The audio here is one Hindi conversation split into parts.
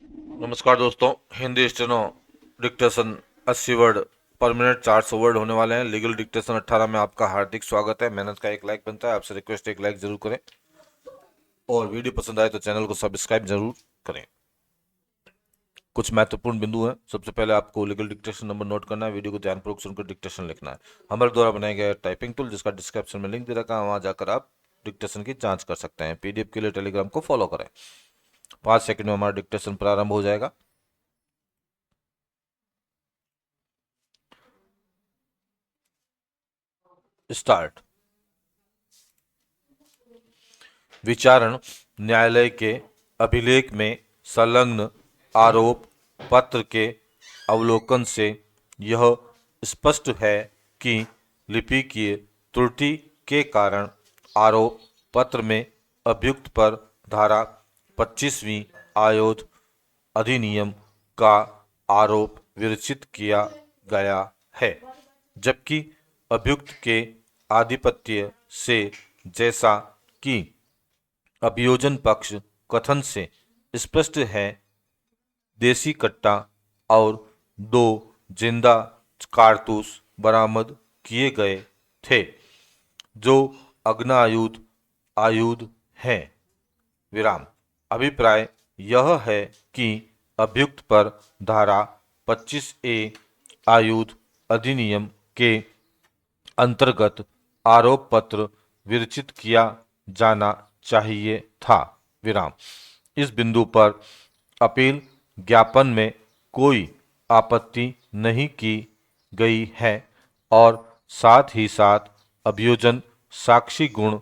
नमस्कार दोस्तों। हिंदी स्टेनो डिक्टेशन 80 वर्ड पर मिनट 400 वर्ड होने वाले हैं। लीगल डिक्टेशन 18 में आपका हार्दिक स्वागत है। मेहनत का एक लाइक बनता है, आपसे रिक्वेस्ट एक लाइक जरूर करें और वीडियो पसंद आए तो चैनल को सब्सक्राइब जरूर करें। कुछ महत्वपूर्ण बिंदु हैं। सबसे पहले आपको लीगल डिक्टेशन नंबर नोट करना है, वीडियो को ध्यानपूर्वक सुनकर डिक्टेशन लिखना है। हमारे द्वारा बनाया गया टाइपिंग टूल जिसका डिस्क्रिप्शन में लिंक दे रखा है, वहां जाकर आप डिक्टेशन की जांच कर सकते हैं। पीडीएफ के लिए टेलीग्राम को फॉलो करें। 5 सेकंड में हमारा डिक्टेशन प्रारंभ हो जाएगा। स्टार्ट। विचारण न्यायालय के अभिलेख में संलग्न आरोप पत्र के अवलोकन से यह स्पष्ट है कि लिपिकीय त्रुटि के कारण आरोप पत्र में अभियुक्त पर धारा 25वीं आयोध अधिनियम का आरोप विरचित किया गया है, जबकि अभियुक्त के आधिपत्य से, जैसा कि अभियोजन पक्ष कथन से स्पष्ट है, देसी कट्टा और 2 जिंदा कारतूस बरामद किए गए थे, जो अग्नायुध आयुध हैं। विराम। अभिप्राय यह है कि अभियुक्त पर धारा 25A आयुध अधिनियम के अंतर्गत आरोप पत्र विरचित किया जाना चाहिए था। विराम। इस बिंदु पर अपील ज्ञापन में कोई आपत्ति नहीं की गई है और साथ ही साथ अभियोजन साक्षी गुण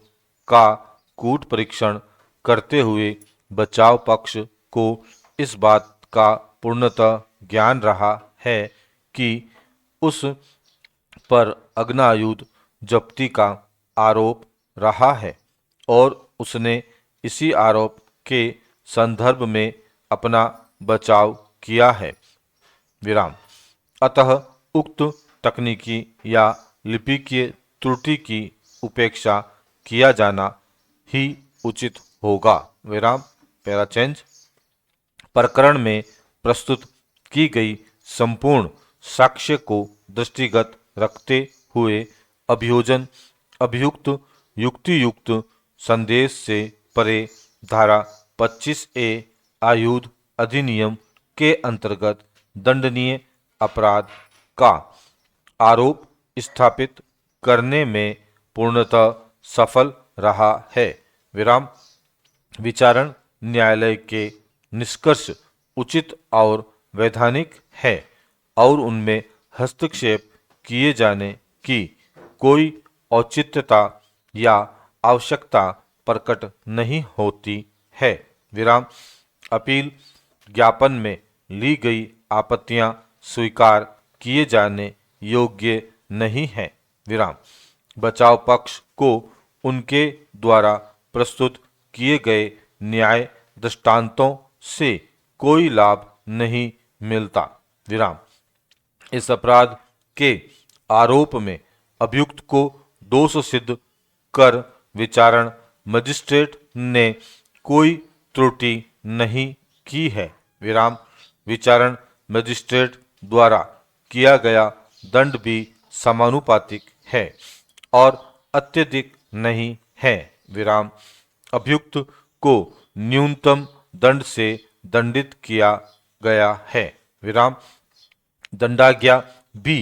का कूट परीक्षण करते हुए बचाव पक्ष को इस बात का पूर्णतः ज्ञान रहा है कि उस पर अग्नायुध जब्ती का आरोप रहा है और उसने इसी आरोप के संदर्भ में अपना बचाव किया है। विराम। अतः उक्त तकनीकी या लिपिकीय त्रुटि की उपेक्षा किया जाना ही उचित होगा। विराम। Para change. प्रकरण में प्रस्तुत की गई संपूर्ण साक्ष्य को दृष्टिगत रखते हुए अभियोजन अभियुक्त युक्तियुक्त संदेश से परे धारा 25A आयुध अधिनियम के अंतर्गत दंडनीय अपराध का आरोप स्थापित करने में पूर्णतः सफल रहा है। विराम। विचारण न्यायालय के निष्कर्ष उचित और वैधानिक है और उनमें हस्तक्षेप किए जाने की कोई औचित्यता या आवश्यकता प्रकट नहीं होती है। विराम। अपील ज्ञापन में ली गई आपत्तियां स्वीकार किए जाने योग्य नहीं है। विराम। बचाव पक्ष को उनके द्वारा प्रस्तुत किए गए न्याय दृष्टांतों से कोई लाभ नहीं मिलता। विराम। इस अपराध के आरोप में अभियुक्त को दोष सिद्ध कर विचारण मजिस्ट्रेट ने कोई त्रुटि नहीं की है। विराम। विचारण मजिस्ट्रेट द्वारा किया गया दंड भी समानुपातिक है और अत्यधिक नहीं है। विराम। अभियुक्त को न्यूनतम दंड से दंडित किया गया है। विराम। दंडाज्ञा भी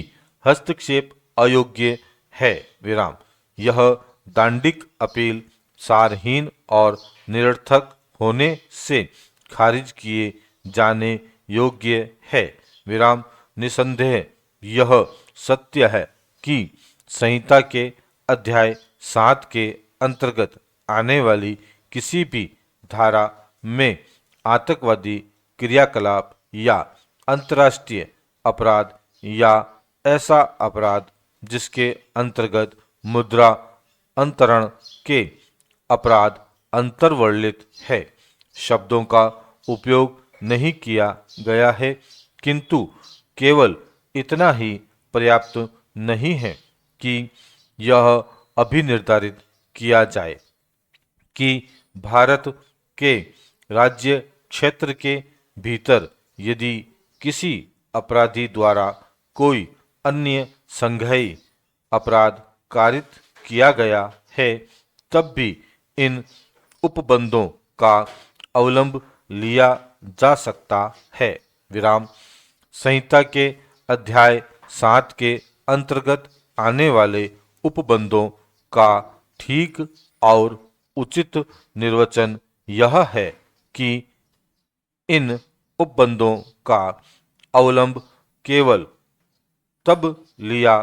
हस्तक्षेप अयोग्य है। विराम। यह दांडिक अपील सारहीन और निरर्थक होने से खारिज किए जाने योग्य है। विराम। निसंदेह यह सत्य है कि संहिता के अध्याय 7 के अंतर्गत आने वाली किसी भी धारा में आतंकवादी क्रियाकलाप या अंतर्राष्ट्रीय अपराध या ऐसा अपराध जिसके अंतर्गत मुद्रा अंतरण के अपराध अंतर्वर्णित है शब्दों का उपयोग नहीं किया गया है, किंतु केवल इतना ही पर्याप्त नहीं है कि यह अभिनिर्धारित किया जाए कि भारत के राज्य क्षेत्र के भीतर यदि किसी अपराधी द्वारा कोई अन्य संज्ञेय अपराध कारित किया गया है तब भी इन उपबंधों का अवलंब लिया जा सकता है। विराम। संहिता के अध्याय 7 के अंतर्गत आने वाले उपबंधों का ठीक और उचित निर्वचन यह है कि इन उपबंधों का अवलंब केवल तब लिया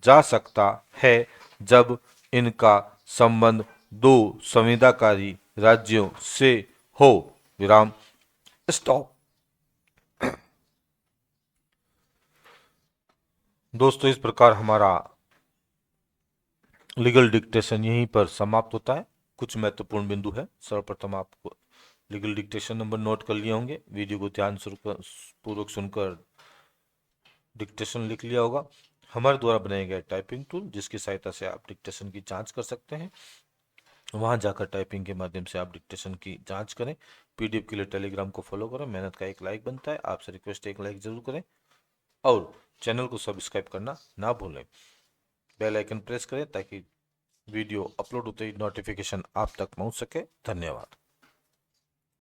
जा सकता है जब इनका संबंध दो संविधाकारी राज्यों से हो। विराम। स्टॉप। दोस्तों, इस प्रकार हमारा लीगल डिक्टेशन यहीं पर समाप्त होता है। कुछ महत्वपूर्ण बिंदु है। सर्वप्रथम आपको लीगल डिक्टेशन नंबर नोट कर लिए होंगे। वीडियो को ध्यान पूर्वक सुनकर डिक्टेशन लिख लिया होगा। हमारे द्वारा बनाए गए टाइपिंग टूल जिसकी सहायता से आप डिक्टेशन की जांच कर सकते हैं, वहां जाकर टाइपिंग के माध्यम से आप डिक्टेशन की जांच करें। पीडीएफ के लिए टेलीग्राम को फॉलो करें। मेहनत का एक लाइक बनता है, आपसे रिक्वेस्ट एक लाइक जरूर करें और चैनल को सब्सक्राइब करना ना भूलें। बेल आइकन प्रेस करें ताकि वीडियो अपलोड होते ही नोटिफिकेशन आप तक पहुंच सके। धन्यवाद।